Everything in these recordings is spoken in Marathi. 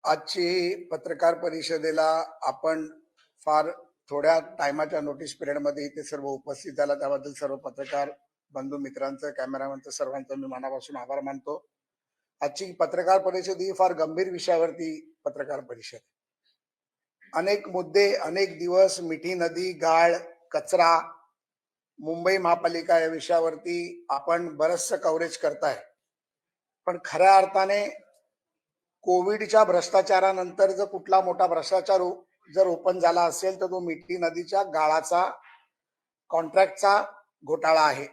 आजची पत्रकार परिषदेला आपण फार थोड्या टायमाच्या नोटीस पिरियडमध्ये इथे सर्व उपस्थित झाला त्याबद्दल सर्व पत्रकार बंधू मित्रांचं, कॅमेरामॅनचं, सर्वांचं मी मनापासून आभार मानतो. आजची पत्रकार परिषद ही फार गंभीर विषयावरती पत्रकार परिषद. अनेक मुद्दे, अनेक दिवस मिठी नदी, गाळ, कचरा, मुंबई महापालिका या विषयावरती आपण बरंचसं कव्हरेज करताय. पण खऱ्या अर्थाने कोविडच्या भ्रष्टाचारानंतर जर कुठला मोठा भ्रष्टाचार जर ओपन झाला असेल तर तो मिठी नदीच्या गाळाचा कॉन्ट्रॅक्टचा घोटाळा आहे,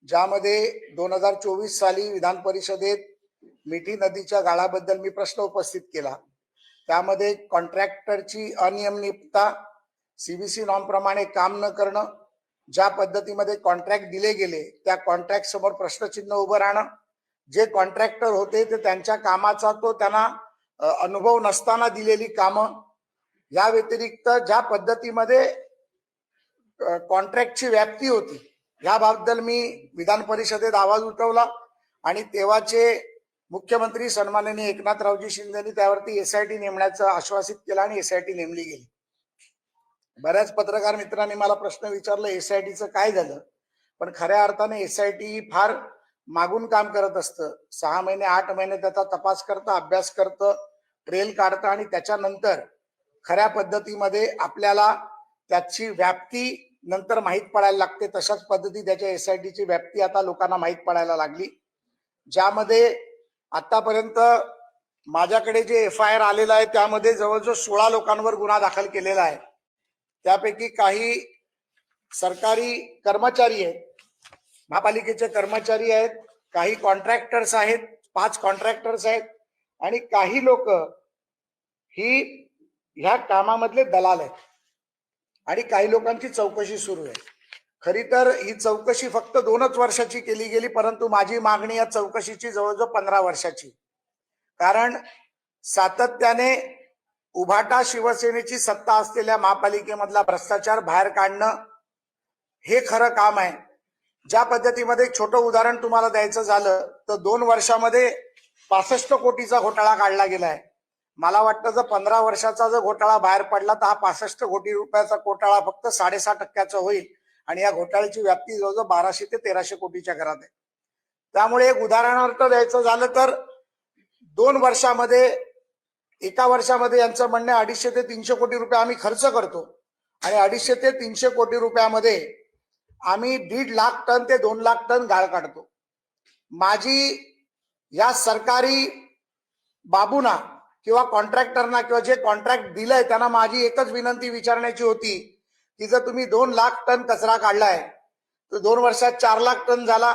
ज्यामध्ये 2024 साली विधान परिषदेत मिठी नदीच्या गाळाबद्दल मी प्रश्न उपस्थित केला. त्यामध्ये कॉन्ट्रॅक्टरची अनियमितता, सीबीसी नॉर्म प्रमाणे काम न करणं, ज्या पद्धतीमध्ये कॉन्ट्रॅक्ट दिले गेले त्या कॉन्ट्रॅक्ट समोर प्रश्नचिन्ह उभं राहणं, जे कॉन्ट्रॅक्टर होते ते त्यांच्या कामाचा तो त्यांना अनुभव नसताना दिलेली कामं, या व्यतिरिक्त ज्या पद्धतीमध्ये कॉन्ट्रॅक्टची व्याप्ती होती याबद्दल मी विधान परिषदेत आवाज उठवला आणि तेव्हाचे मुख्यमंत्री सन्माननीय एकनाथरावजी शिंदेनी त्यावरती एसआयटी नेमण्याचं आश्वासित केलं आणि एसआयटी नेमली गेली. बऱ्याच पत्रकार मित्रांनी मला प्रश्न विचारला एसआयटीचं काय झालं, पण खऱ्या अर्थाने एसआयटी फार मागून काम करत असतं. 6 महिने 8 महिने त्याचा तपास करतं, अभ्यास करतं, ट्रेल काढतं आणि त्याच्यानंतर खऱ्या पद्धतीमध्ये आपल्याला त्याची व्याप्ती नंतर माहीत पडायला लागते. तशाच पद्धती त्याच्या एसआयटीची व्याप्ती आता लोकांना माहीत पडायला लागली, ज्यामध्ये आतापर्यंत माझ्याकडे जे एफआयआर आलेला आहे त्यामध्ये जवळजवळ 16 लोकांवर गुन्हा दाखल केलेला आहे. त्यापैकी काही सरकारी कर्मचारी आहेत, महापालिकेचे कर्मचारी आहेत, काही कॉन्ट्रॅक्टर्स आहेत, 5 कॉन्ट्रॅक्टर्स आहेत आणि काही लोक ही ह्या कामामधले दलाल आहेत आणि काही लोकांची चौकशी सुरू आहे. खरी तर ही चौकशी फक्त 2च वर्षाची केली गेली, परंतु माझी मागणी या चौकशीची जवळजवळ 15 वर्षाची. कारण सातत्याने उभाटा शिवसेनेची सत्ता असलेल्या महापालिकेमधला भ्रष्टाचार बाहेर काढणं हे खरं काम आहे. ज्या पद्धतीमध्ये एक छोटं उदाहरण तुम्हाला द्यायचं झालं तर 2 वर्षामध्ये 65 कोटीचा घोटाळा काढला गेलाय. मला वाटतं जर 15 वर्षाचा जर घोटाळा बाहेर पडला तर हा 65 कोटी रुपयाचा घोटाळा फक्त 6.5% होईल आणि या घोटाळ्याची व्याप्ती जवळजवळ 1200 ते 1300 कोटीच्या घरात आहे. त्यामुळे एक उदाहरणार्थ द्यायचं झालं तर 2 वर्षामध्ये, एका वर्षामध्ये यांचं म्हणणं 250 ते 300 कोटी रुपये आम्ही खर्च करतो आणि 250 ते 300 कोटी रुपयामध्ये आम्ही 1.5 लाख टन ते 2 लाख टन गाळ काढतो. माझी या सरकारी बाबूंना किंवा कॉन्ट्रॅक्टरना किंवा जे कॉन्ट्रॅक्ट दिलंय त्यांना माझी एकच विनंती विचारण्याची होती की जर तुम्ही 2 लाख टन कचरा काढलाय तर 2 वर्षात 4 लाख टन झाला,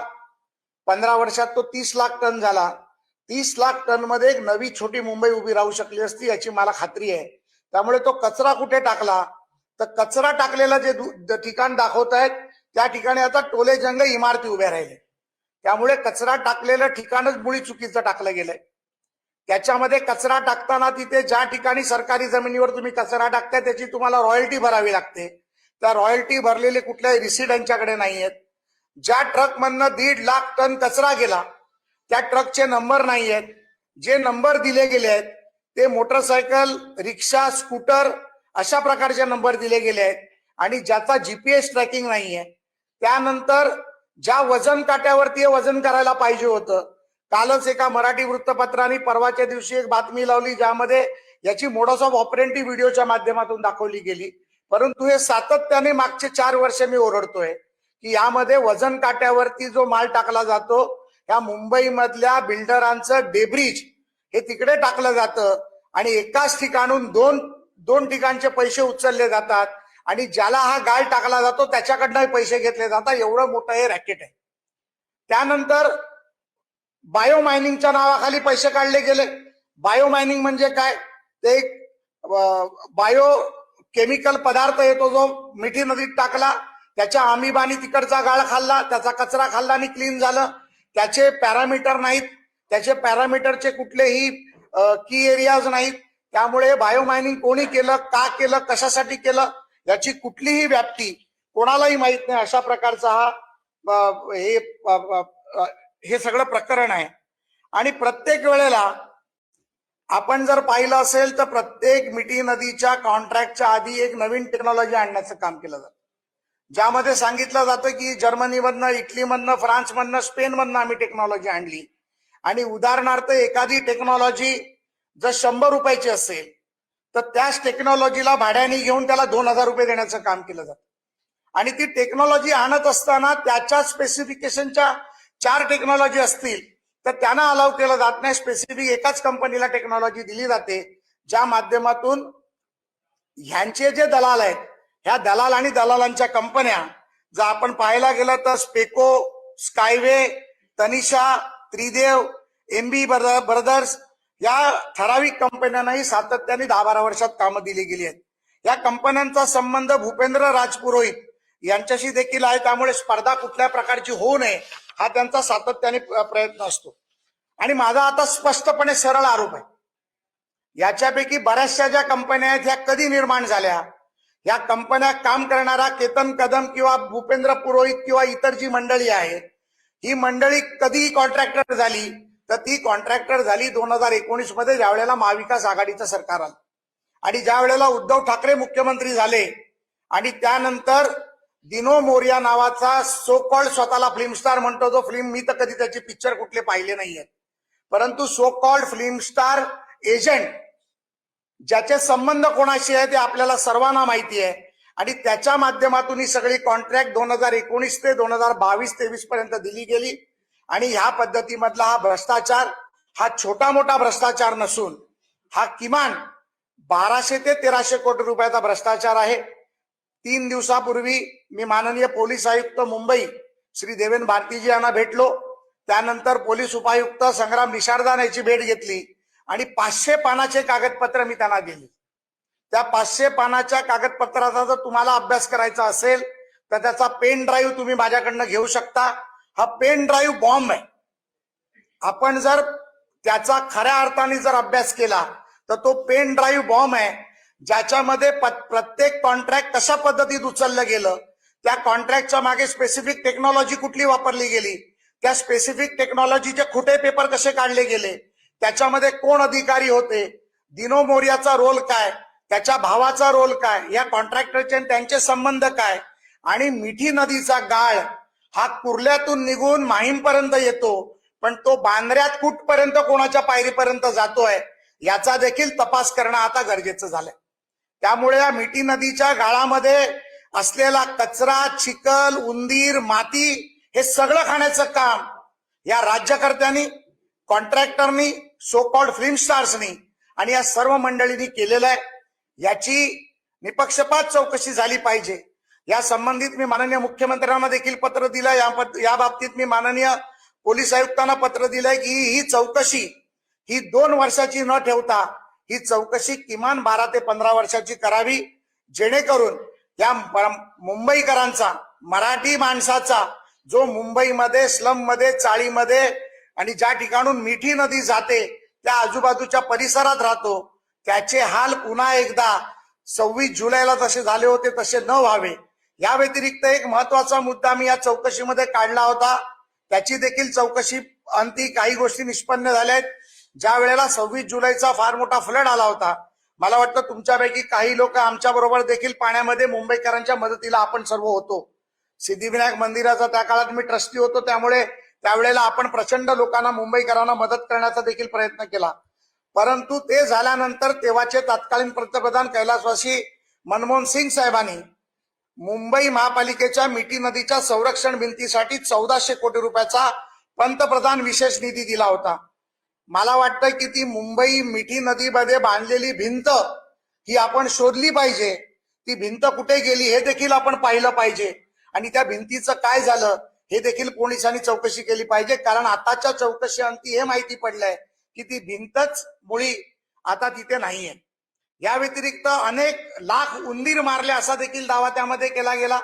15 वर्षात तो 30 लाख टन झाला. 30 लाख टन मध्ये एक नवी छोटी मुंबई उभी राहू शकली असती याची मला खात्री आहे. त्यामुळे तो कचरा कुठे टाकला तर कचरा टाकलेला जे ठिकाण दाखवत आहेत त्या ठिकाणी आता टोले जंगल इमारती उभ्या राहिले. त्यामुळे कचरा टाकलेलं ठिकाणच मुळी चुकीचं टाकलं गेलंय. त्याच्यामध्ये कचरा टाकताना तिथे ज्या ठिकाणी सरकारी जमिनीवर तुम्ही कचरा टाकताय त्याची तुम्हाला रॉयल्टी भरावी लागते. त्या रॉयल्टी भरलेले कुठल्याही रिसीट यांच्याकडे नाही आहेत. ज्या ट्रक मधनं 1.5 लाख टन कचरा गेला त्या ट्रकचे नंबर नाही आहेत. जे नंबर दिले गेले आहेत ते मोटरसायकल, रिक्षा, स्कूटर अशा प्रकारचे नंबर दिले गेले आहेत आणि ज्याचा जीपीएस ट्रॅकिंग नाहीये. त्यानंतर ज्या वजन काट्यावरती वजन करायला पाहिजे होतं, कालच एका मराठी वृत्तपत्राने परवाच्या दिवशी एक बातमी लावली ज्यामध्ये याची मोडस ऑफ ऑपरेंटी व्हिडिओच्या माध्यमातून दाखवली गेली. परंतु हे सातत्याने मागचे 4 वर्ष मी ओरडतोय की यामध्ये वजन काट्यावरती जो माल टाकला जातो या मुंबई मधल्या बिल्डरांचं डेब्रिज हे तिकडे टाकलं जातं आणि एकाच ठिकाणून दोन ठिकाणचे पैसे उचलले जातात आणि ज्याला हा गाळ टाकला जातो त्याच्याकडनं पैसे घेतले जातात. एवढं मोठं हे रॅकेट आहे. त्यानंतर बायो मायनिंगच्या नावाखाली पैसे काढले गेले. बायो मायनिंग म्हणजे काय, ते बायो केमिकल पदार्थ येतो जो मिठी नदीत टाकला, त्याच्या अमिबानी तिकडचा गाळ खाल्ला, त्याचा कचरा खाल्ला आणि क्लीन झालं. त्याचे पॅरामीटर नाहीत, त्याचे पॅरामीटरचे कुठलेही की एरियाज नाहीत. त्यामुळे बायो मायनिंग कोणी केलं, का केलं, कशासाठी केलं याची कुठलीही व्याप्ती कोणालाही माहित नाही. अशा प्रकारचा हा हे सगळं प्रकरण आहे. आणि प्रत्येक वेळेला आपण जर पाहिलं असेल तर प्रत्येक मिठी नदीच्या कॉन्ट्रॅक्टच्या आधी एक नवीन टेक्नॉलॉजी आणण्याचं काम केलं जातं, ज्यामध्ये सांगितलं जातं की जर्मनीमधनं, इटलीमधनं, फ्रान्समधनं, स्पेनमधनं आम्ही टेक्नॉलॉजी आणली. आणि उदाहरणार्थ एखादी टेक्नॉलॉजी जर 100 रुपयाची असेल तर त्याच टेक्नॉलॉजीला भाड्याने घेऊन त्याला 2000 रुपये देण्याचं काम केलं जातं. आणि ती टेक्नॉलॉजी आणत असताना त्याच्या स्पेसिफिकेशनच्या 4 टेक्नॉलॉजी असतील तर त्यांना अलाउ केलं जात नाही. स्पेसिफिक एकाच कंपनीला टेक्नॉलॉजी दिली जाते, ज्या माध्यमातून ह्यांचे जे दलाल आहेत, ह्या दलाल आणि दलालांच्या कंपन्या जर आपण पाहायला गेलं तर स्पेको, स्कायवे, तनिषा, त्रिदेव, एमबी ब्रदर्स या ठराविक कंपन्यांनाही सातत्याने 10-12 वर्षात कामं दिली गेली आहेत. या कंपन्यांचा संबंध भूपेंद्र राजपुरोहित यांच्याशी देखील आहे, त्यामुळे स्पर्धा कुठल्या प्रकारची होऊ नये हा त्यांचा सातत्याने प्रयत्न असतो. आणि माझा आता स्पष्टपणे सरळ आरोप आहे, याच्यापैकी बऱ्याचशा ज्या कंपन्या आहेत ह्या कधी निर्माण झाल्या, या कंपन्या काम करणारा केतन कदम किंवा भूपेंद्र पुरोहित किंवा इतर जी मंडळी आहे, ही मंडळी कधी कॉन्ट्रॅक्टर झाली तर ती कॉन्ट्रॅक्टर झाली 2019 मध्ये, ज्या वेळेला महाविकास आघाडीचं सरकार आलं आणि ज्या वेळेला उद्धव ठाकरे मुख्यमंत्री झाले. आणि त्यानंतर दिनो मोरिया नावाचा सो कॉल्ड स्वतःला फिल्म स्टार म्हणतो, जो फिल्म मी तर कधी त्याचे पिक्चर कुठले पाहिले नाहीये, परंतु so called film star agent ज्याचे संबंध कोणाशी आहे ते आपल्याला सर्वांना माहिती आहे. आणि त्याच्या माध्यमातून ही सगळी कॉन्ट्रॅक्ट 2019 ते 2022-23 पर्यंत दिली गेली. आणि ह्या पद्धतीमधला हा भ्रष्टाचार हा छोटा मोठा भ्रष्टाचार नसून हा किमान 1200 ते 1300 कोटी रुपयाचा भ्रष्टाचार आहे. 3 दिवसापूर्वी मी माननीय पोलीस आयुक्त मुंबई श्री देवेंद्र भारतीजी यांना भेटलो. त्यानंतर पोलीस उपायुक्त संग्राम निशारदान याची भेट घेतली आणि 500 पानाचे कागदपत्र मी त्यांना दिली. त्या 500 पानाच्या कागदपत्राचा जर तुम्हाला अभ्यास करायचा असेल तर त्याचा पेन ड्राईव्ह तुम्ही माझ्याकडनं घेऊ शकता. हा पेन ड्राईव्ह बॉम्ब आहे. आपण जर त्याचा खऱ्या अर्थाने जर अभ्यास केला तर तो पेन ड्राईव्ह बॉम्ब आहे, ज्याच्यामध्ये प्रत्येक कॉन्ट्रॅक्ट कशा पद्धतीत उचललं गेलं, त्या कॉन्ट्रॅक्टच्या मागे स्पेसिफिक टेक्नॉलॉजी कुठली वापरली गेली, त्या स्पेसिफिक टेक्नॉलॉजीचे खोटे पेपर कसे काढले गेले, त्याच्यामध्ये कोण अधिकारी होते, दिनो मोरियाचा रोल काय, त्याच्या भावाचा रोल काय, या कॉन्ट्रॅक्टरचे त्यांचे संबंध काय. आणि मिठी नदीचा गाळ हा कुर्ल्यातून निघून माहीमपर्यंत येतो, पण तो बांद्र्यात कुठपर्यंत कोणाच्या पायरीपर्यंत जातोय याचा देखील तपास करणं आता गरजेचं झालंय. त्यामुळे या मिठी नदीच्या गाळामध्ये असलेला कचरा, चिखल, उंदीर, माती हे सगळं खाण्याचं काम या राज्यकर्त्यांनी, कॉन्ट्रॅक्टरनी, सो कॉल्ड फिल्म स्टार्सनी आणि या सर्व मंडळींनी केलेलं आहे. याची निपक्षपात चौकशी झाली पाहिजे. या संबंधित मी माननीय मुख्यमंत्र्यांना देखील पत्र दिलं. या बाबतीत मी माननीय पोलीस आयुक्तांना पत्र दिलंय की ही चौकशी ही 2 वर्षाची न ठेवता ही चौकशी किमान 12 ते 15 वर्षाची करावी, जेणेकरून या मुंबईकरांचा, मराठी माणसाचा जो मुंबईमध्ये स्लममध्ये, चाळीमध्ये आणि ज्या ठिकाणून मिठी नदी जाते त्या आजूबाजूच्या परिसरात राहतो, त्याचे हाल पुन्हा एकदा 26 जुलैला जसे झाले होते तसे न व्हावे. या व्यतिरिक्त एक महत्वाचा मुद्दा मी या चौकशीमध्ये काढला होता, त्याची देखील चौकशी अंती काही गोष्टी निष्पन्न झाल्या आहेत. ज्या वेळेला 26 जुलैचा फार मोठा फ्लड आला होता, मला वाटतं तुमच्यापैकी काही लोक आमच्या बरोबर देखील पाण्यामध्ये मुंबईकरांच्या मदतीला आपण सर्व होतो. सिद्धिविनायक मंदिराचा त्या काळात मी ट्रस्टी होतो, त्यामुळे त्यावेळेला आपण प्रचंड लोकांना, मुंबईकरांना मदत करण्याचा देखील प्रयत्न केला. परंतु ते झाल्यानंतर तेव्हाचे तत्कालीन पंतप्रधान कैलासवासी मनमोहन सिंग साहेबांनी मुंबई महापालिकेच्या मिठी नदीच्या संरक्षण भिंतीसाठी 1400 कोटी रुपयाचा पंतप्रधान विशेष निधी दिला होता. मला वाटतं की ती मुंबई मिठी नदीमध्ये बांधलेली भिंत ही आपण शोधली पाहिजे. ती भिंत कुठे गेली हे देखील आपण पाहिलं पाहिजे आणि त्या भिंतीचं काय झालं हे देखील पोलिसांनी चौकशी केली पाहिजे. कारण आताच्या चौकशी अंती हे माहिती पडलंय की ती भिंतच मुळी आता तिथे नाहीये. या व्यतिरिक्त अनेक लाख उंदीर मारले असा देखील दावा त्यामध्ये केला गेला.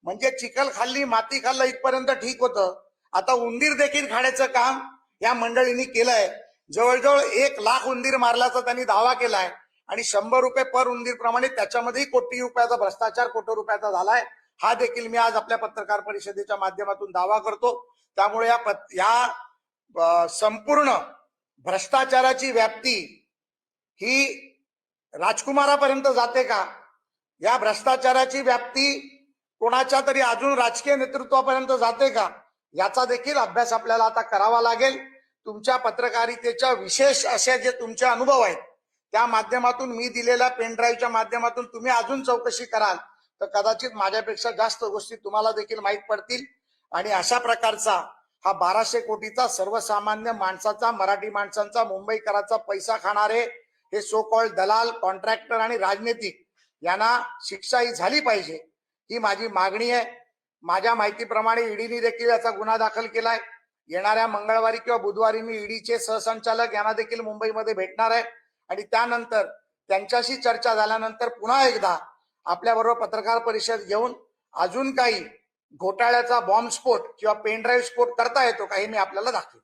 म्हणजे चिखल खाल्ली, माती खाल्लं इथपर्यंत ठीक होतं, आता उंदीर देखील खाण्याचं काम या मंडळींनी केलंय. जवळजवळ 1 लाख उंदीर मारल्याचा त्यांनी दावा केलाय आणि 100 रुपये पर उंदीर प्रमाणे त्याच्यामध्येही कोटी रुपयाचा भ्रष्टाचार, कोटी रुपयाचा झालाय. हा देखील मी आज आपल्या पत्रकार परिषदेच्या माध्यमातून दावा करतो. त्यामुळे या संपूर्ण भ्रष्टाचाराची व्याप्ती ही राजकुमारापर्यंत जाते का? या भ्रष्टाचाराची व्याप्ती कोणाच्या तरी अजून राजकीय नेतृत्वापर्यंत जाते का? याचा देखील अभ्यास आपल्याला आता करावा लागेल. तुमच्या पत्रकारितेच्या विशेष असे जे तुमचे अनुभव आहेत त्या माध्यमातून, मी दिलेल्या पेनड्राईव्हच्या माध्यमातून तुम्ही अजून चौकशी कराल तर कदाचित माझ्यापेक्षा जास्त गोष्टी तुम्हाला देखील माहीत पडतील. आणि अशा प्रकारचा हा 1200 कोटीचा सर्वसामान्य माणसाचा, मराठी माणसांचा, मुंबईकरांचा पैसा खाणारे हे सो कॉल्ड दलाल, कॉन्ट्रॅक्टर आणि राजनीतिक यांना शिक्षा ही झाली पाहिजे, ही माझी मागणी आहे. माझ्या माहितीप्रमाणे ईडीने देखील याचा गुन्हा दाखल केलाय. येणाऱ्या मंगळवारी किंवा बुधवारी मी ईडीचे सहसंचालक यांना देखील मुंबईमध्ये भेटणार आहे आणि त्यानंतर त्यांच्याशी चर्चा झाल्यानंतर पुन्हा एकदा आपल्याबरोबर पत्रकार परिषद घेऊन अजून काही घोटाळ्याचा बॉम्बस्फोट किंवा पेनड्राईव्ह स्फोट करता येतो का हे मी आपल्याला दाखवेन.